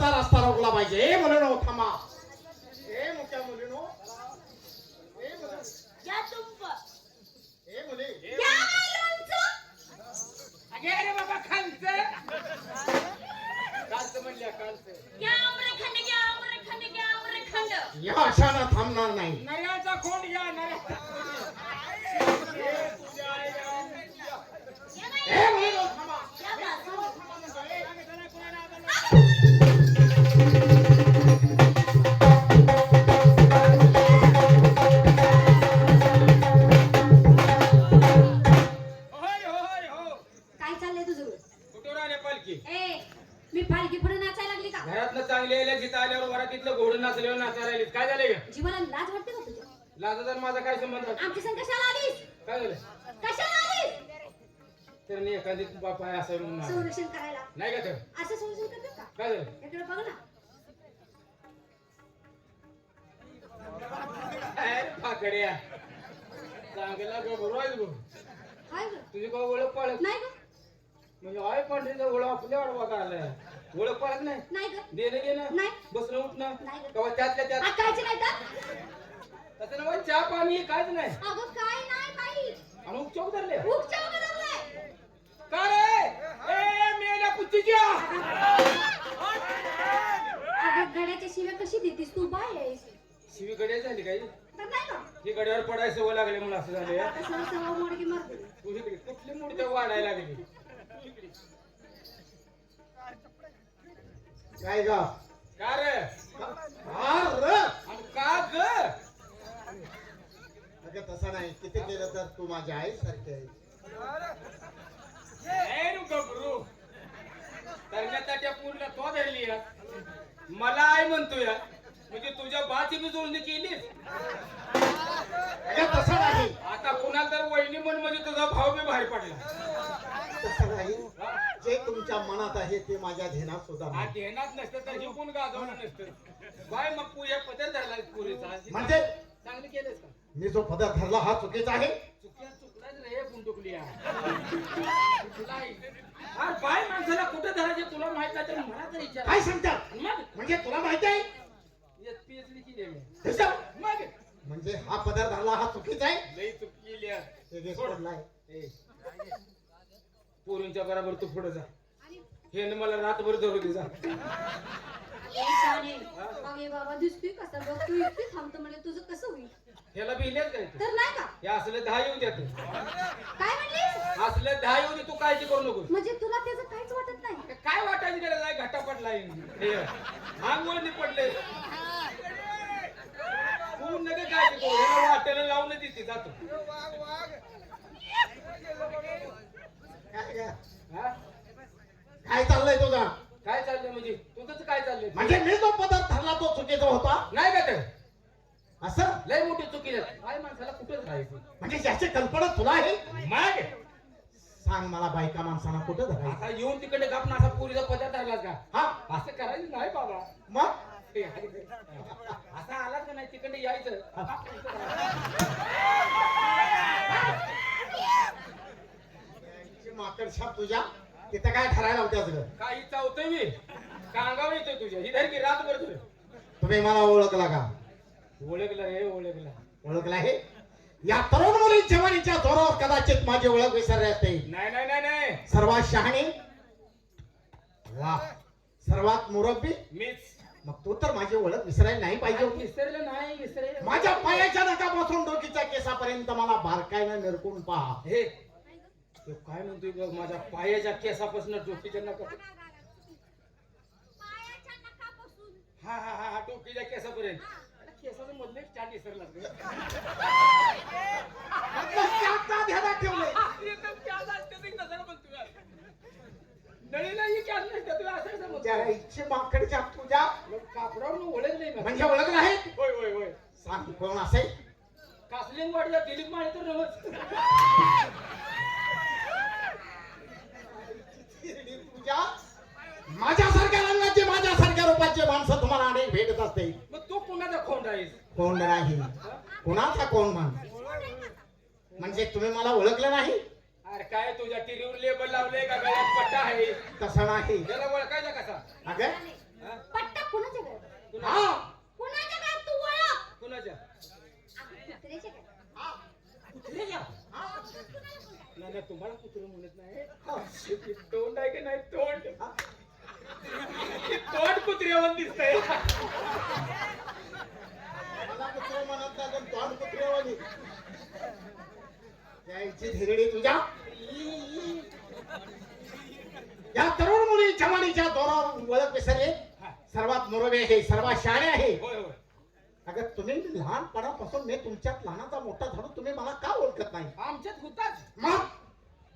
आमचा रस्ता रोखला पाहिजे. ए मुलीनो थांबा. ए मोठ्या मुलीनो. ए मुली. या तुंब. ए मुली. या लोणचं. अगे अरे बाबा खालचं म्हणल्या कालचं. या आम्रखंड, या आम्रखंड, या आम्रखंड. या अशानं थांबणार नाही. नऱ्याचा खोंड या नऱ्या. ए मुलीनो थांबा. या बाजू. मी पालखी पुढे नाचायला लागली का? घरातलं चांगले आल्या जिथं आल्यावर वरातीतलं घोडं नाचल्यावर नाचायला काय झाले का? जीवाला लाज वाटते का तुझ्या? लाजाचा माझा काय संबंध? आमची संग कशाला आलीस? काय झालं? कशाला आलीस? तर मी एखादी बापा आहे असं म्हणून आलो. संरक्षण करायला. नाही का तर असं संरक्षण करतात का? काय झालं? इकडे बघ ना. अरे फाकड्या चांगला गबरू आहे तू. हाय ग. तुझी काय ओळख पाळत नाही ग. म्हणजे आहे पंढरीचा ओळख आपल्या बघा आलाय. ओळख पाळत नाही. नाही ग. देणं घेणं नाही. बसणं उठणं नाही ग. तेव्हा त्यातल्या त्यात अक्कायची नाही तर? तसं ना चहा पाणी काहीच नाही. अगं काय नाही बाई. आणि उपचोक धरले उगच्या उगा जमलंय. का रे ए मेल्या पुच्चीच्या. अगं गड्याच्या शिव्या कशी देतीस तू? बाय आहेस. शिवी गड्या झाली काही तर नाही का? ही गड्यावर पडायला सवय लागली म्हणून असं झाले. आता सहा सहा मोडकी मारते. तू इकडे कुठली मूर्ती वाढायला लागली? काय ग? का रे अरे आणि का ग? अगं तसं नाही. किती केलं तर तू माझ्या आईसारखी आहे. ए रू गबरू तरण्याच्या पूर्ण तो धरली या. मला आई म्हणतो या म्हणजे तुझ्या बाची बी जोडणी केलीस. अगं तसं नाही. आता कुणाला तर वहिनी म्हण म्हणजे तुझा भाव बी बाहेर पडला. तसं नाही. जे तुमच्या मनात आहे ते माझ्या ध्यानात सुद्धा हा नाही. ध्यानात नसतं तर हे कोण गाजवलं नसतं. बाय मग तू या पदर धरला पुरीचा. म्हणजे चांगली केलंस का? मी जो पदार्थ धरला हा चुकीचा आहे. चुकलाच रे गुंडुकली अरे बाय माणसाला कुठे धरायचे तुला माहित नाही तर मला तर विचार. काय सांगतात? मग म्हणजे तुला माहिती आहे? पीएचडी केली आहे. तसं? मग म्हणजे हा पदार्थ धरला हा चुकीचा आहे. लई चूक केली आहे. हे घे, सोडलाय. ए, पोरींच्या बरोबर तू पुढे जा. हे मला रातभर धरू दे जा. ए शाने. अगे बाबा दिसतोय कसा बघ. तू इतकी थांबतो म्हणजे तुझं कसं होईल? ह्याला बिहिल्याच काय तू? तर नाही का? हे असलं 10 येऊ द्या तू. काय म्हणलीस? असलं 10 येऊ दे तू काळजी करू नको. म्हणजे तुला त्याचं काहीच वाटत नाही? काय वाटायचं गरज आहे? घाटा पडलाय अंगोळ पडले. तू नका काय करू. ह्याला वाटेला लावून दिसते जातो. काय ग? हा? काय चाललंय तुझा? काय चाललंय म्हणजे तुझंच काय चाललंय? म्हणजे मी जो पदार्थ धरला तो चुकीचा होता नाही का तर असं? लय मोठी चुकी आहे. काय माणसाला कुठेच राहायचं. म्हणजे ज्याची कल्पना तुला आहे? मग सांग मला बायका माणसाला कुठं धरायचं? आता येऊन तिकडे गप असा पुरीचा पदार्थ धरलास का? हा असं करायचं नाही बाबा. मग हे, असा आलाच का नाही तिकडे यायचं. माकड छाप तुझ्या तिथं काय ठरायला होत्याच ग? काही चावतोय मी कांगावर येतोय तुझ्या ही धरकी रातभर तुझं. तुम्ही मला ओळखला का? ओळखला रे ओळखला. ओळखला आहे? या तरुण मुली जवानीच्या जोरावर कदाचित माझी ओळख विसरली असते. नाही नाही नाही नाही सर्वात शहाणी, वा सर्वात मुरब्बी, मीच. मग तू तर माझी ओळख विसरायला नाही पाहिजे होती. विसरलं नाही विसरलं. माझ्या पायाच्या नखापासून डोकीच्या केसापर्यंत मला बारकाईनं निरकून पहा. हे तो काय म्हणतोय बघ. माझ्या पायाच्या केसापासून डोकीच्या नका. पायाच्या नखापासून. हा हा हा हा डोकीच्या केसापर्यंत. केसाचं मधले चाट विसरला. आता ध्यानात ठेवलंय. नळीला ही कॅस नसते तुला असं समजतो. त्या इच्छे माकडच्या तुझ्या कापडावर ओळख नाही मला. म्हणजे ओळख नाही? होय होय होय. सांग कोण असेल? कासलिंग वाडीला दिलीप माने तर नवच. तुझ्या माझ्यासारख्या रंगाचे माझ्यासारख्या रूपाचे माणसं तुम्हाला अनेक भेटत असते. मग तू कुणाचा खोंड आहेस? कोण नाही. कोणाचा कोण मान? म्हणजे तुम्ही मला ओळखलं नाही? अरे काय तुझ्या टिरीवर लेबल लावले का गळ्यात पट्टा आहे? तसं नाही. त्याला ओळखायचा कसा? अगं हा? पट्टा कुणाच्या गळ्यात? कुणा- हा कुणाच्या गळ्यात तू ओळख? कुणाच्या अगं कुत्र्याच्या गळ्यात. हा कुत्र्याच्या हा नाही नाही, तुम्हाला कुत्र म्हणत नाही ते तोंड आहे की नाही तोंड ते तोंड कुत्र्यावर दिसतंय मला कुत्रे म्हणत नाही पण तोंड कुत्रेवाणी यायची धिरडी तुझ्या या तरुण मुली जवानीच्या दोरावर ओळख विसरले. हा. सर्वात मुरबे आहे, सर्वात शहाणे आहे. होय होय अगं तुम्ही लहानपणापासून मी तुमच्यात लहानाचा मोठा झालो, तुम्ही मला का ओळखत नाही? आमच्यात होताच मग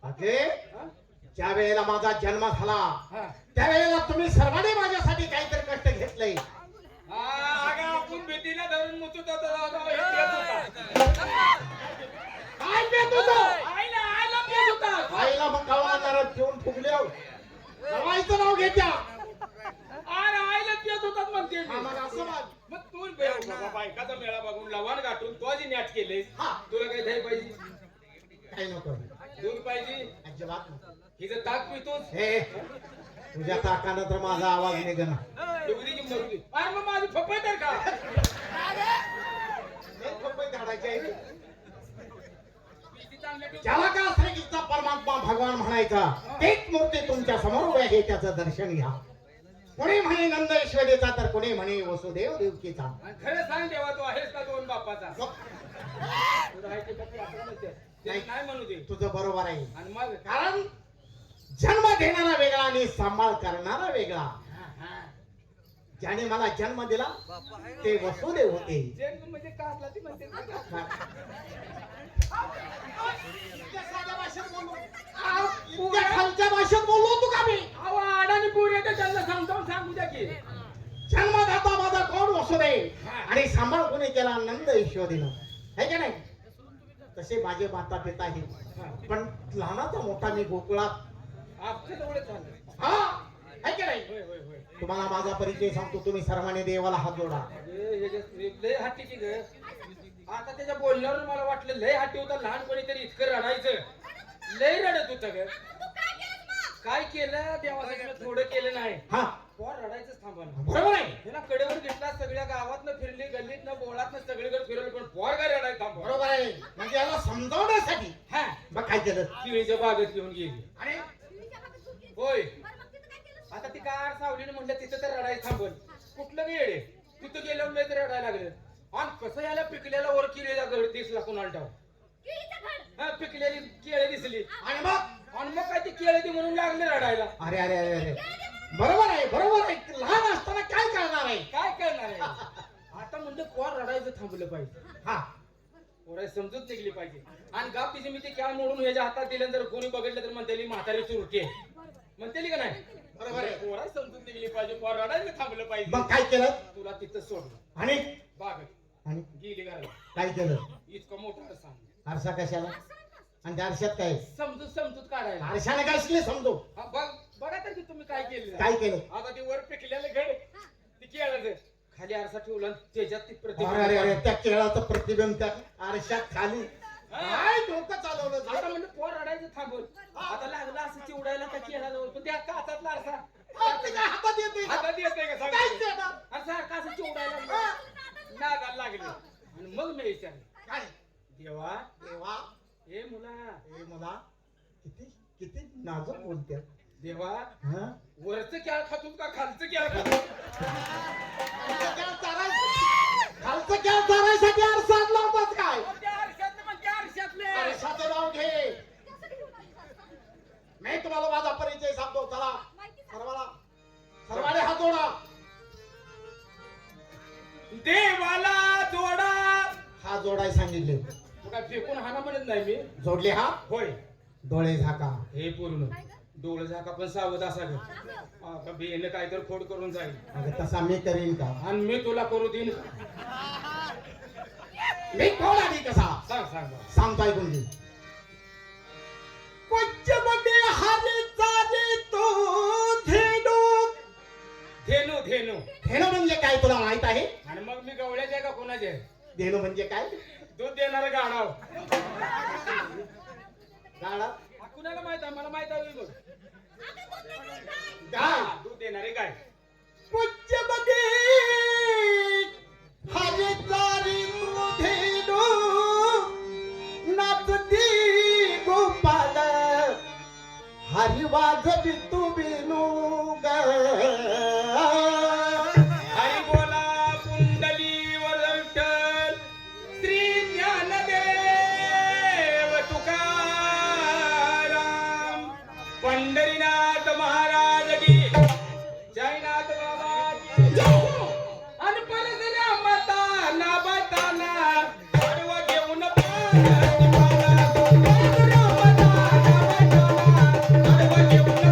अगे हा? ज्या वेळेला माझा जन्म झाला हा. त्यावेळेला तुम्ही सर्वांनी माझ्यासाठी काहीतरी कष्ट घेतलंय. अगं आपण भीतीला धरून मुचत होतो हे पेत होता. काय पेत होतो? आईला पेत होता. आईला मग गावाला ठेवून फुगले गावाचं नाव घेत्या. अरे आईला पेत होतात म्हणते मी. आम्हाला असं वाग. मग तू बाबा बायकाचा मेळा बघून लवाण गाठून तो आधी नॅट केलेस. हा. तुला काही दही पाहिजे काही नको दूध पाहिजे अजिबात नको. हिचं ताक पितोस हे तुझ्या ताकानं तर माझा आवाज निघना. डुगरीची मरुदी अरे मग माझी फपय तर का हे खोपे काढायचे आहे. पिशी चांगल्या ठेव. ज्याला का श्रीकृष्ण परमात्मा भगवान म्हणायचा तेच मूर्ती तुमच्या समोर उभी आहे, त्याचं दर्शन घ्या. कोणी म्हणे नंद यशोदेचा तर कोणी म्हणे वसुदेव देवकीचा. आणि खरं सांग देवा तू आहेस का दोन बापाचा मग तुझं आहे ते फक्त असं म्हणते. ते नाही. नाही म्हणू दे तुझं बरोबर आहे, आणि मग कारण जन्म देणारा वेगळा आणि सांभाळ करणारा वेगळा. ज्याने मला जन्म दिला ते वसुदेव होते. जन्म म्हणजे का असला ती म्हणते का? इतक्या खालच्या भाषेत बोललो तू का मी? अहो अडाणी पोरी येते त्यांना समजावून सांगू द्या की जन्मदाता माझा कोण वसुदेव आणि सांभाळ कोणी केला नंद यशोदेनं, है का नाही? तसे माझे माता पिता आहे, पण लहानाचा मोठा मी गोकुळात. आपल्या जवळच झालं. हा है का नाही? होय होय होय तुम्हाला माझा परिचय सांगतो, तुम्ही सर्वांनी देवाला हात जोडा. लय हाटीची ग आता त्याच्या बोलण्यावर मला वाटलं लय हाटी होता. लहानपणी तरी इतकं रडायचं, लय रडत होत ग. काय केलं देवासाठी थोडं केलं नाही. हा पोर रडायचंच थांबा ना. बरोबर आहे, त्याला कडेवर घेतला, सगळ्या गावातनं फिरली, गल्लीतनं बोळातनं सगळीकडे फिरवलं, पण पोर काय रडायचं थांबा. बरोबर आहे. म्हणजे याला समजावण्यासाठी हा मग काय केलं? केळीच्या बागेत घेऊन गेली. आणि होय आता ती काय सावलीने म्हटलं तिथं तर रडायचं थांबल. कुठलं बी येडे तिथं गेल्यावर लय तर रडायला लागलं. आणि कसं याला पिकलेला वर केलेला घर दिसला कुणाला ठाव. हा पिकलेली केळी दिसली आणि मग आणि मग काय ती केळी ती म्हणून लागले रडायला. अरे अरे अरे अरे बरोबर आहे, बरोबर आहे. लहान असताना काय करणार आहे? काय करणार आहे आता म्हणजे पोर रडायचं थांबलं पाहिजे. हा पोराय समजूत निघली पाहिजे. आणि गाप तिची मी ते काय मोडून ह्याच्या हातात दिलं तर कोणी बघितलं तर म्हणते म्हातारी चुरटी आहे म्हणते का नाही. बरोबर आहे. पोराय समजूत निघली पाहिजे, पोर रडायचं थांबलं पाहिजे. मग काय केलं? तुला तिथं सोडलं आणि बागत आणि गेली घराला. काय केलं? इतकं मोठं सांग आरसा कशाला? आणि त्या आरशात काय? समजूत काढायला. आरशाने काय शिकले समजू? हा, बघा तर की तुम्ही काय केलं. काय केलं? आता ते वर पिकलेलं घड ती केळं खाली आरसा ठेवला आणि त्याच्यात ती अरे अरे अरे प्रतिमा. त्या केळाचं प्रतिबिंब त्या आरशात खाली. काय डोकं चालवलं आता झालं? म्हणजे पोर रडायचं थांबल. आता लागला असं चिवडायला त्या केळाजवळ, पण त्या काचातला आरसा ते काय हातात येते का? हातात येते का काहीच सांग. येणार. आणि सारखं असं चिवडायला नागाला लागले. आणि मग मी विचारलं काय? देवा देवा हे मुला हे मला किती किती नाजूक बोलते. देवा हा? वरचं केळ खातोस का खालचं केळ खातोस. खालचं केळ चारायसाठी आरसा लावतात काय? त्या आरशातलं म्हणजे आरशातले. आरशाचं नाव घे. मी तुम्हाला माझा परिचय सांगतो. चला सर्वांनी हात जोडा. देवाला जोडा. हात जोडाय सांगितले. तू काय फेकून हाना म्हणत नाही मी. जोडले हात. होय डोळे झाका. हे पूर्ण डोळे झाका पण सावध असा ग. बेन काय तर खोड करून जाईल अगं तसा मी करीन का? आणि मी तुला करू देईन. मी कोण आधी कसा? सांग सांग बरं. सांगतो ऐकून घे. पश्चिमध्ये हारी चाले तो धेनू. धेनू धेनू धेनू म्हणजे काय तुला माहित आहे? आणि मग मी गवळ्याचे का कोणाचे. धेनू म्हणजे काय? दूध देणारं गाढव. गाडा कुणाला माहित आहे? मला माहित आहे बघ. गाय. दूध देणारे गाय. पुज्यमध्ये हरिद्वारी धेनु नाचती गोपाल हरि वाजवी तू बिनू ग हरी बोला कुंडलीवर विठ्ठल श्री ज्ञानदेव तुकाराम पंढरीनाथ महाराज की जयनाथ बाबा की जय आणि परशुराम ताना बताना आडवा घेऊन परशुराम ताना बताना आडवा घेऊन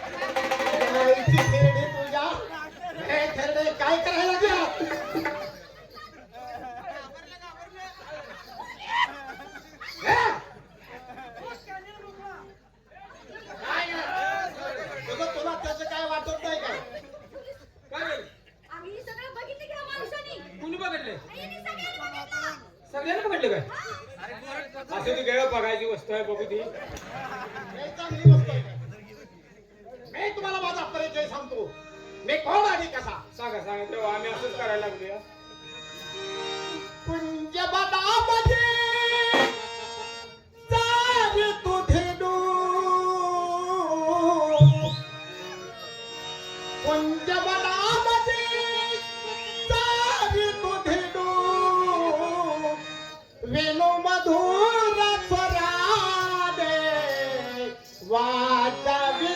आईची थेरडी तुझ्या हे थेरडे काय करायला लागला तुला त्याचं काय वाटत नाही काय काय झालं? आम्ही सगळं बघितलं की ह्या माणसाने कुणी बघितले यांनी सगळ्यांनी बघितलं. सगळ्यांना बघितले काय असं ती गैर बघायची वस्तू आहे बघू ती लय चांगली वस्तू आहे. मी तुम्हाला माझा परिचय सांगतो मी कोण आणि कसा सांगा सांगा तेव्हा आम्ही असंच करायला लागलो कुंज बदामध्ये चाल तू धेनु कुंज बदामध्ये चाल तू धेनु वेणू मधुर स्वराने वाजावी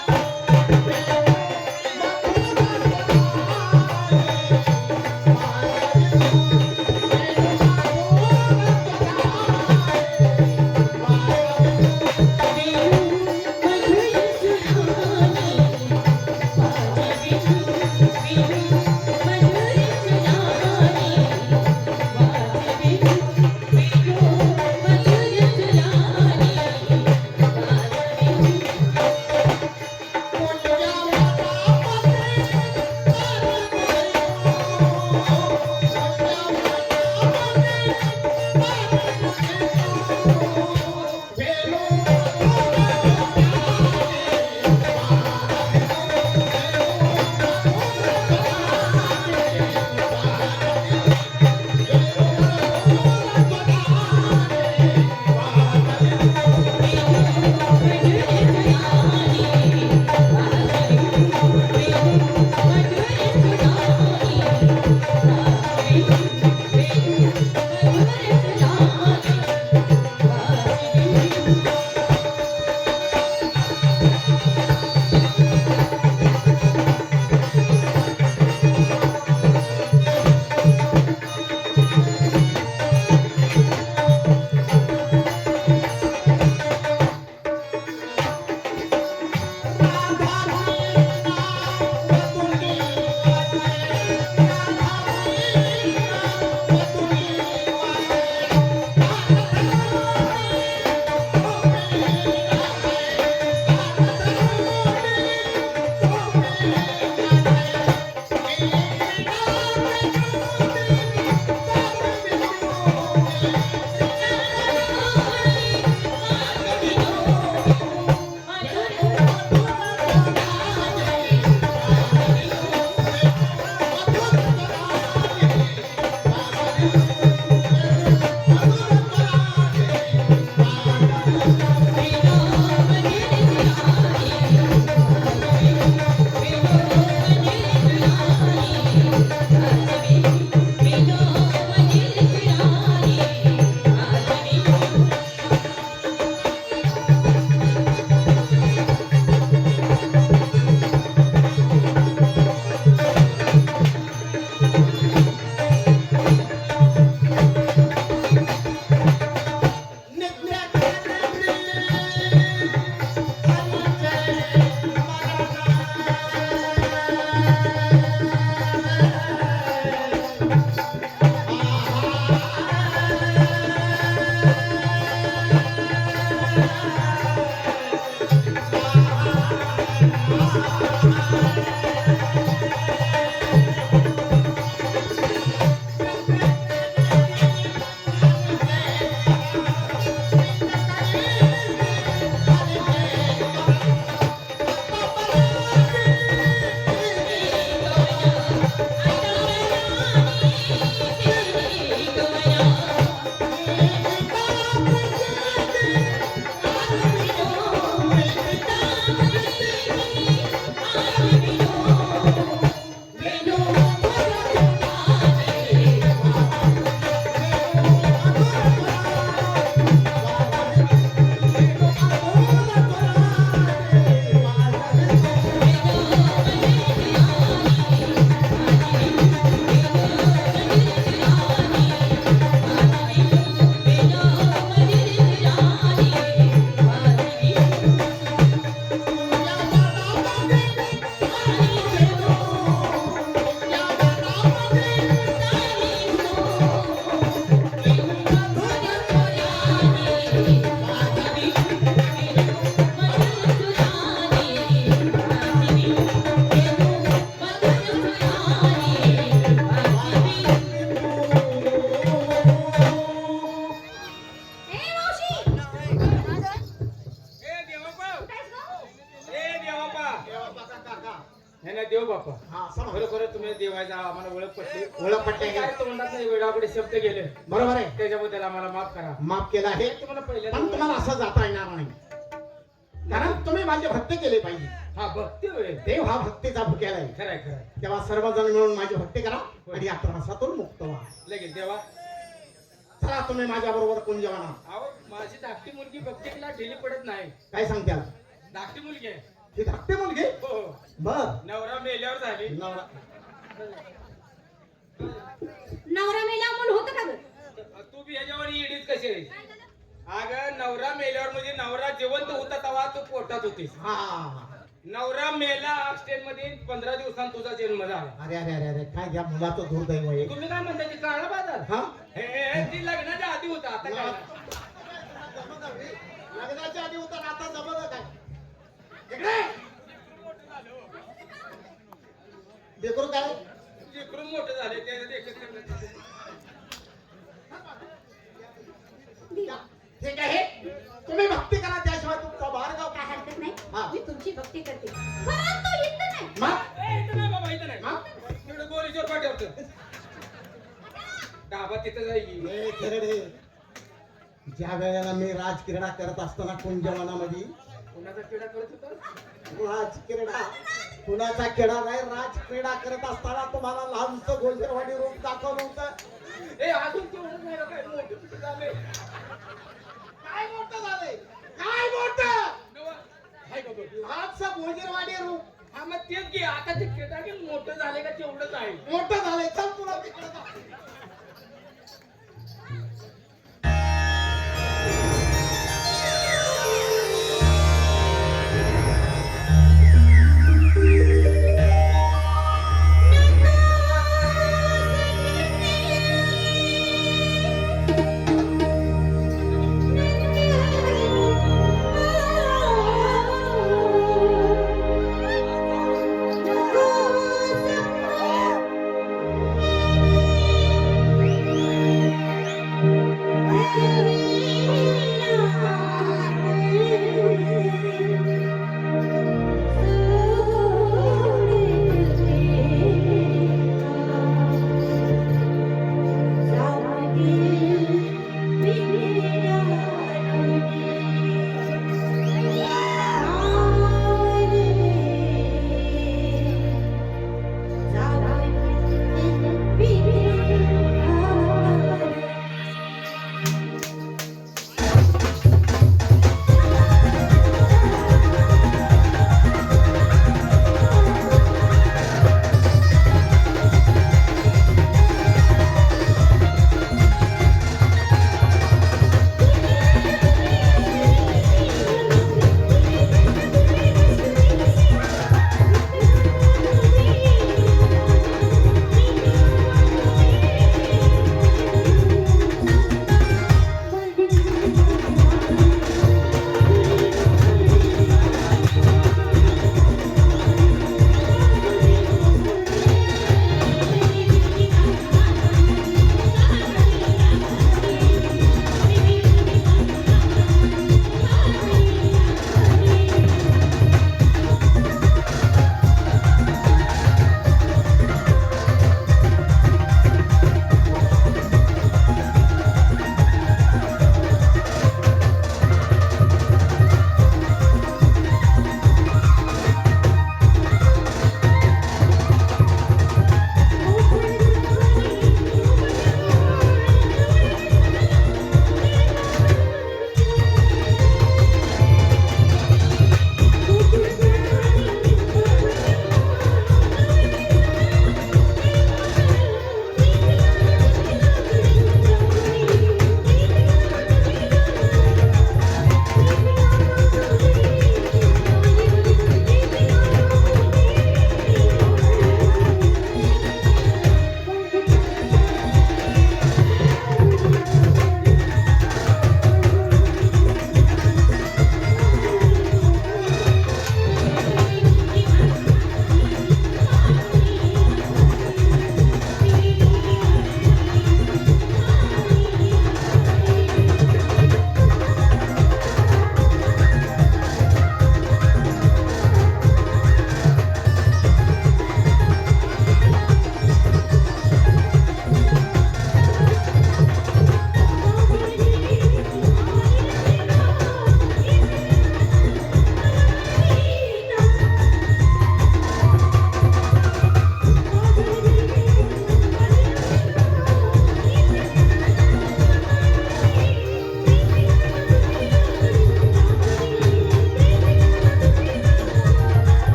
देव बापा हा समज खरोखर तुम्ही देवायचा आम्हाला ओळख पटली ओळख पटली. काय तोंडात नाही वेळापुढे शब्द गेले बरोबर आहे, त्याच्याबद्दल आम्हाला माफ करा माफ केलं आहे. तुम्हाला पण पहिल्यांदा तुम्हाला असं जाता येणार नाही, कारण तुम्ही माझे भक्त केले पाहिजे. हा भक्ती होय देव हा भक्तीचा भुक्याला आहे. खरंय खरंय तेव्हा सर्वजण मिळून माझी भक्ती करा आणि या त्रासातून मुक्त व्हा. लगेच देवा चला तुम्ही माझ्या बरोबर कुंजवना. अहो माझी धाकटी मुलगी भक्तीला ढिली पडत नाही. काय सांगत्याल? धाकटी मुलगी आहे ही धाकटी मुलगी? हो हो. बर नवरा मेल्यावर झाली नवरा नवरा मेला म्हणून होतं का ग? तू बी ह्याच्यावर इडीच कशी आहे अगं नवरा मेल्यावर म्हणजे नवरा जिवंत होता तेव्हा तू पोटात होतीस हा. नवरा मेला ऑक्सिडेंट मध्ये 15 दिवसांत तुझा जन्म झाला. अरे अरे अरे अरे काय या मुलाचं दुर्दैव आहे. तुम्ही काय म्हणता ती काळा बाजार हा ती लग्नाच्या आधी होता आता काय लग्नाच्या आधी होता ना, आता जमलं काय? इकडे देखो काय लेकरून मोठं झाले ते देखत ठीक आहे, तुम्ही भक्ती करा त्याशिवाय तुमचा मार्ग काय हरकत नाही, हा. मी तुमची भक्ती करते. परंतु इथं नाही. मग इथं नाही बाबा इथं नाही हा? तिकडे गोरेश्वर पाठवतं डाबा तिथं जाईल ए, खेरडे, ज्या वेळेला मी राजक्रीडा करत असताना कुंजवनामध्ये कोणाचा किडा करत होता राजक्रीडा कुणाचा खेळा नाही, राजक्रीडा करत असताना तुम्हाला लहानसं गोजरवाडी रूप दाखवलं होतं. ए अजून तेवढं नाही काय मोठं पिठं झालंय काय मोठं झालंय? काय मोठं? हाय का बघ. लहानसं गोजरवाडी रूप हा मग तेच घे आता ते किडा मोठं झाले का तेवढंच आहे मोठं झालंय. चल तुला तिकडे जा.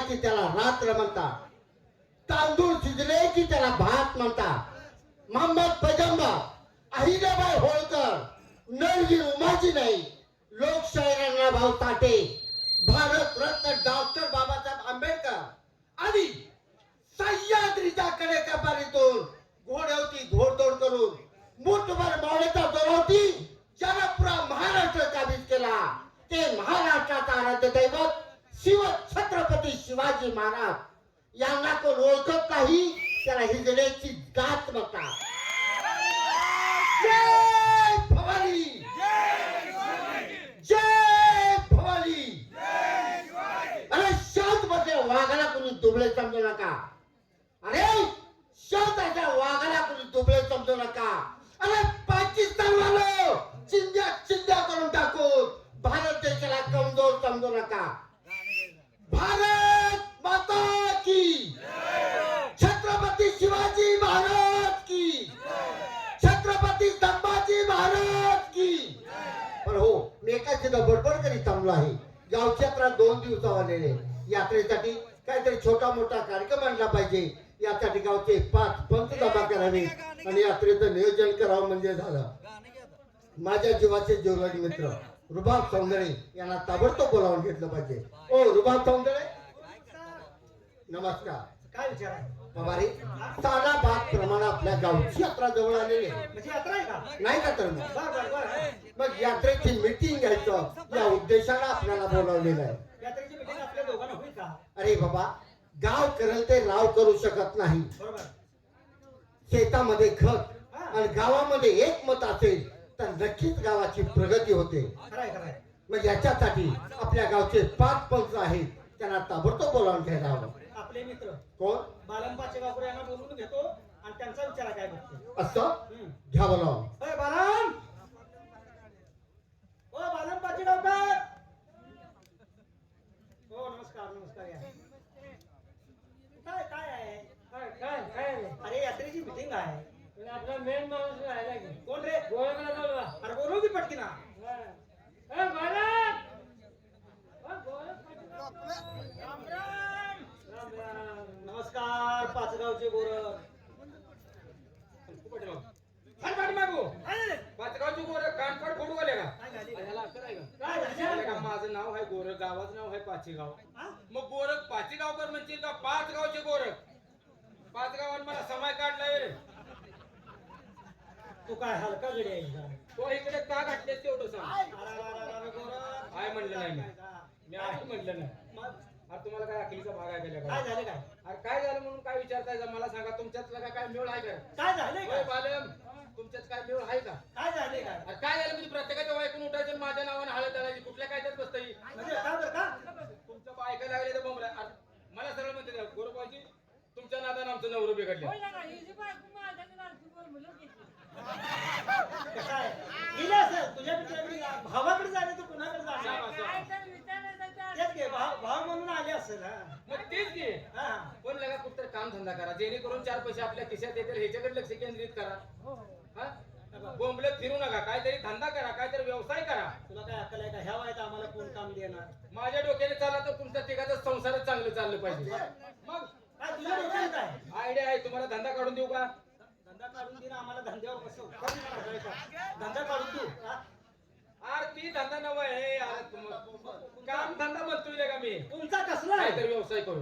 की त्याला रात्र म्हणतात, तांदूळ शिजले की त्याला भात म्हणतात. मोहम्मद पैगंबर, अहिल्याबाई होळकर, नरगिर उमाजी नाही, लोकशाहीर भाऊ ताटे, भारत रत्न डॉक्टर बाबासाहेब आंबेडकर आणि सह्याद्रीच्या कडेकपारीतून घोड्यावरती घोडदौड करून मुठभर मावळ्याच्या जोरावरती ज्याला पुरा महाराष्ट्र काबीज केला ते महाराष्ट्राचा आराध्य दैवत शिव छत्रपती शिवाजी महाराज यांना कोण ओळखत नाही, त्याला हिजड्याची गाथ म्हणतात. जय भवानी, जय भवानी. अरे शांत बसल्या वाघाला कोणी दुबळे समजू नका. अरे शांताच्या वाघाला कोणी दुबळे समजू नका. अरे पाकिस्तान वालो चिंध्या चिंध्या करून टाकून भारत देशाला कमजोर समजू नका. भारत माता की, छत्रपती शिवाजी महाराज की, छत्रपती संभाजी महाराज की. पण हो, मी एका तिथं बडबड करीत थांबलो आहे. गावची यात्रा 2 दिवसावर आलेले. यात्रेसाठी काहीतरी छोटा मोठा कार्यक्रम आणला पाहिजे. यासाठी गावचे 5 पंच जमा करावे आणि यात्रेचं नियोजन करावं म्हणजे झालं. माझ्या जीवाचे जीवलग मित्र रुबाब सौंदळे यांना ताबडतोब बोलावून घेतलं पाहिजे. ओ रुबाब सौंदळे, नमस्कार. काय विचार आहे? पवारी, साला भाग प्रमाणे आपल्या गावची यात्रा जवळ आलेली आहे. म्हणजे यात्रा आहे का? नाही का तर मग? बर बर बर. मग यात्रेची मीटिंग घ्यायचं या उद्देशाने आपल्याला बोलावलेलं आहे. यात्रेची मीटिंग आपल्या दोघांना होईल का? अरे बाबा, गाव करेल ते राव करू शकत नाही. बरोबर. शेतामध्ये खत आणि गावामध्ये एक मत असेल तर नक्कीच गावाची प्रगती होते. खरंय खरंय. मग याच्यासाठी आपल्या गावचे 5 पंच आहेत, त्यांना ताबडतोब बोलावून घ्यायला हवं. आपले मित्र कोण? बालम पाचेगावकर यांना बोलवून घेतो आणि त्यांचा विचार काय बघतो. असं घ्या बोलावून. अरे बालम, ओ बालम पाचेगावकर. हो नमस्कार नमस्कार. या काय काय आहे? काय काय अरे यात्रेची मीटिंग आहे. आपला मेन माणूस राहिला की कोण रे? गोळ्याला बोलवा. अरे बोलव की पटकीना. ए गोळ्या, नमस्कार पाचगावचे गोरख. मागू पाचगावची गोरख कानपाड फोडू आले का? काय झाले? ह्याला असं नाही का? काय झाले? आले का? माझं नाव आहे गोरख, गावाचं नाव आहे पाचेगाव. हा? मग गोरख पाचेगावकर म्हणतील का पाच गावचे गोरख? पाच गावात मला समय काढलाय रे. तू काय हलका गडी आहे का? तो इकडे का घातले तेवढं सांग. अरे गोरख. काय म्हणलं नाही मी आज म्हटलं नाही. मग अरे तुम्हाला काय अकलीचा भाग आहे का? काय झाले काय? अरे काय झालं म्हणून काय विचारताय? मला सांगा, तुमच्यातला काय मेळ आहे का? काय झाले होय काय? बालम, तुमच्यात काय मेळ आहे का? काय झाले काय? अरे काय झालं म्हणजे प्रत्येकाच्या बायकून उठायचं आणि माझ्या नावाने हळद घालायची? कुठल्या कायद्यात बसता येईल? म्हणजे काय बरं का? तुमच्या बायका लागले तर बोंबला. अरे मला सरळ म्हणते गोरबाजी, तुमच्या नादानं आमचं नवरं बिघडलं. कसं आहे? गेले असेल तुझ्या मित्राकडे भावाकडे जाणे तर कुणाकडे जाणे? तेच घे, भाव म्हणून आले असेल. हा मग तेच घे. हा. पण लगा कुठतर काम धंदा करा, जेणेकरून 4 पैसे आपल्या खिशात येतील. ह्याच्याकडे लक्ष केंद्रित करा. हा, बोंबलत फिरू नका. काहीतरी धंदा करा, काहीतरी व्यवसाय करा. तुला काय अक्कल आहे का? ह्या वयात आम्हाला कोण काम देणार? माझ्या डोक्याने चालला तर तुमचा तिघाचा संसारच चांगलं चाललं पाहिजे. मग काय तुझ्या डोक्यात काय? आयडिया आहे. तुम्हाला धंदा काढून देऊ का? धंदा काढून दे ना आम्हाला. धंद्यावर बसव. धंदा काढून देऊ हा? अरे ती धंदा नव आहे. अरे काम धंदा म्हणतोय का मी? तुमचा कसला आहे? काहीतरी व्यवसाय करू.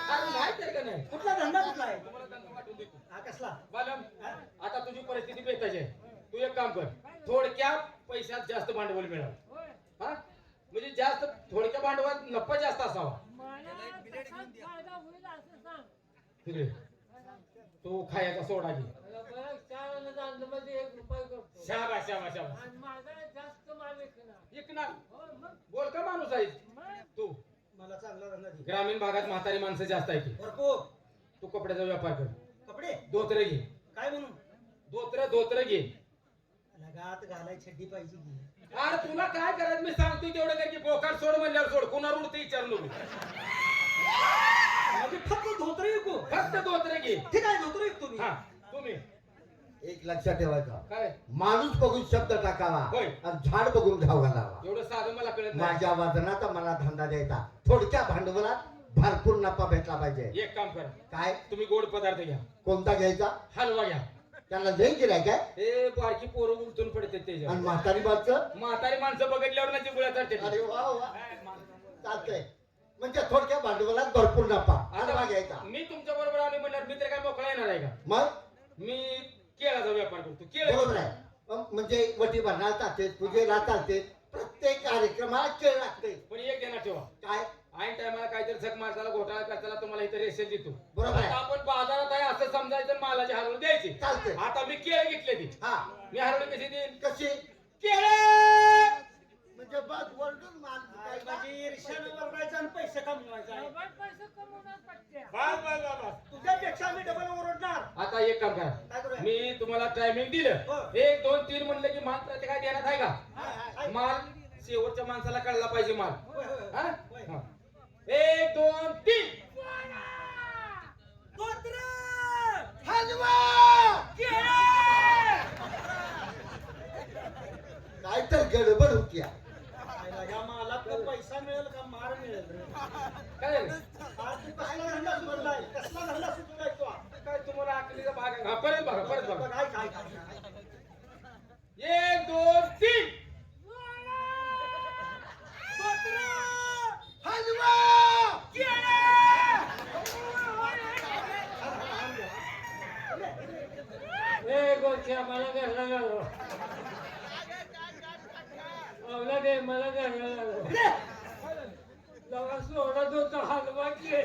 अरे नाही तर का नाही? कुठला धंदा कुठला आहे? तुम्हाला धंदा वाटून देतो. हा कसला? बालम, हा? आता तुझी परिस्थिती बेताची आहे. तू एक काम कर, थोडक्या पैशात जास्त भांडवल मिळावं. हा, म्हणजे जास्त थोडक्या भांडवलात नफा जास्त असावा. तिकडे तू खायचा सोडा घे. शाबास शाबास शाबास. विकणार बोल का माणूस आहे तू? मला चांगला धंदा दे. ग्रामीण भागात म्हातारी माणसं जास्त आहे की. भरपूर. तू कपड्याचा व्यापार कर. कपडे धोत्र घे. काय म्हणून? धोत्र घे. लगात घालाय छड्डी पाहिजे की. अरे तुला काय करायचं मी सांगतोय तेवढं कर की. बोकाड सोड म्हणल्यावर सोड. कोणावर उडते विचारू नको. म्हणजे फक्त धोतर विकू? फक्त धोत्र घे. ठीक आहे धोतर विकतो मी. हा तुम्ही एक लक्षात ठेवायचं, काय माणूस बघून शब्द टाकावा होय. आणि झाड बघून घाव घालावा. एवढं साधं मला कळत नाही. माझ्या वजनाचा मला धंदा द्यायचा, थोडक्या भांडवलात भरपूर नफा भेटला पाहिजे. एक काम करा, काय तुम्ही गोड पदार्थ घ्या, कोणता घ्यायचा? हलवा घ्या. त्याला लई गिराय काय? हे बारकी पोरं उलटून पडते आणि त्याच्यावर. म्हातारी बाचं? म्हातारी माणसं बघितल्यावर ना गुळ्या चढते. अरे वा वा, चालतंय. म्हणजे थोडक्या भांडवलात भरपूर नफा. हलवा घ्यायचा. मी तुमच्या बरोबर आले म्हणल्यावर मी तर काय मोकळा येणार आहे का? मग मी केळाचा व्यापार करतो. केळ बरोबर आहे. म्हणजे वटी भरणाला चालते, पूजेला चालते, प्रत्येक कार्यक्रमाला केळ लागते. पण एक देणार ठेवा, काय? ऐन टायमाला काहीतरी झक मारताना घोटाळा करताना तुम्हाला इथे रेसेल देतो. बरोबर आहे. आता आपण बाजारात आहे असं समजायचं, मालाची हरवून द्यायची. चालते. आता मी केळ घेतले ती, हा, मी हरवली कशी देईन? कशी? केळे म्हणजे बघ वरडून माल विकायचा. म्हणजे ईर्ष्यानं वरडायचं आणि पैसे कमवायचा आहे. पैसे कमवणार पट्ट्या. बस बस बस बस. तुझ्यापेक्षा आम्ही डबल ओरडणार. आता एक काम काय करा, करूया? मी तुम्हाला टायमिंग दिलं, हो. 1 2 3 म्हणलं की माल प्रत्येकाला देण्यात आहे का? हाय, हाय, हाय. माल शेवटच्या माणसाला कळला पाहिजे माल. होय, होय, हा? होय. हा. 1 2 3 धोत्र! काय तर गडबड होती या. आयला या मालात तर पैसा मिळेल का मार मिळेल रे? काय झालं? आज तू कसला धंदा सुटलाय? कसला धंदा सुटलाय तू? काय तुम्हाला आकलीचा भाग आहे? हा, परत बघा, परत बघा. काय काय काय? 1 2 3 धोत्र! ए गोख्या मला घरला घालव. आवला दे मला घरला घालव. लगा सोडा तो हलवा की.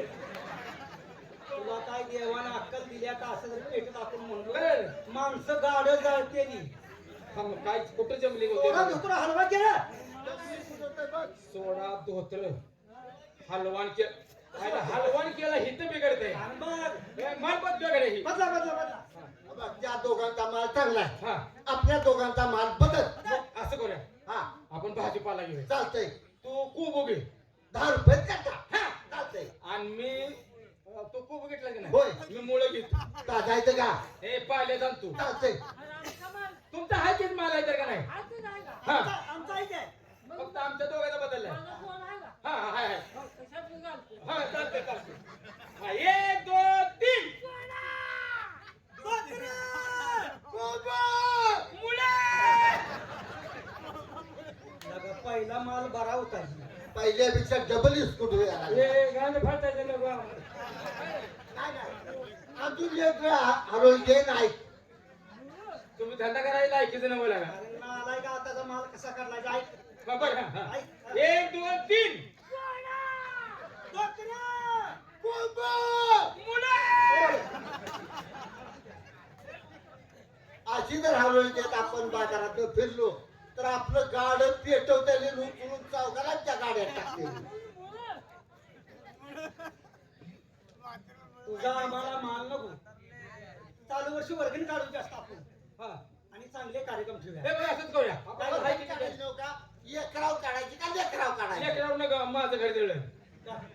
तुला काय देवानं अक्कल दिल्या का असं जर पेट टाकून म्हणलो? काय झालं? माणसं गाडं जळतेली. थांब, काय कुठं जमली सोडा होती? धोत्र हलवा केला. सोडा धोत्र हलवान केलं, हलवान केला ही तर बिघडते. आणि बघ, माल पण बिघडे ही. बदला बदला बदला. बघ, त्या दोघांचा माल चांगला आहे, हा, आपल्या दोघांचा माल बदल. मग असं करूया, हा, आपण भाजीपाला घेऊया. चालतंय. तू कुबू घे. 10 रुपये काटा. हा, चालतंय. आणि मी तो कुबू घेतला की होय. नाही, मी मुळे घेतो. जायचं का? हे पाहिले जाण तू. चालतंय. तुमचा हा तेच माल आहे तर का नाही? आजच आहे का? हा, आमचा ऐक आहे. फक्त आमच्या दोघांचा बदललाय. माझा फोन आहे का? हा हा, हाय हाय. हो, कशात घालतो? हा, चालतंय चालतंय. हा, 1 2 3 लगा पहिला माल बरा होता. पहिल्यापेक्षा डबल स्कूट होईल. हे गाणं फाटायचं नको. नाही, नाही. अजून एक वेळा आरोग्य नाही. तुम्ही धंदा करायला लायकीचं नवं लागा. अरे नालाय का आताचा माल कसा काढला? ऐक. बरोबर. हा, हा. ऐक. 1 2 3 अशी जर हलवली देत आपण बाजारात फिरलो तर आपलं गाड पेटवताना उचलून चौकालाच्या गाड्यात टाकते. तुझा आम्हाला माल नको. चालू वर्षी वर्गणी काढून जास्त आपण. हा. आणि चांगले कार्यक्रम हे ठेवूया. बघ, असंच करूया. आपल्याला काय माहिती काढायचं किती? नव्हतं का? एकराव काढायची का लेकराव काढायची? एक राऊंड नका, माझं घर दिलं.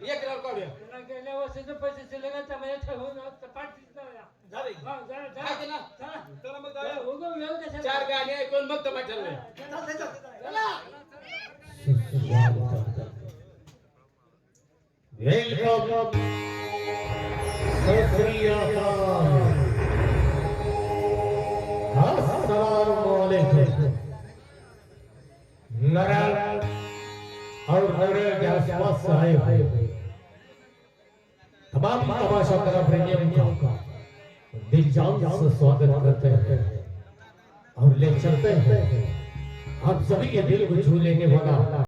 एक राऊंड काढूया. तुला गेल्या वर्षीचे पैसे शिल्लक आहेत, त्यामध्ये ठेवून पाठीत जाऊया. जावे. हा, जा, जा. आहे ना? चला. चला मग ए, जाऊया. उगं वेळ कशाला? 4 गाणी ऐकून मग तर ठरवूया. चालतंय, चालतंय. चला. Welcome. Assalamualaikum. नारायण और मेरे के आसपास आए हुए तमाम तमाशा कला प्रेमियों का दिल जान से स्वागत करते हैं और ले चलते हैं आप सभी के दिल को छू लेने वाला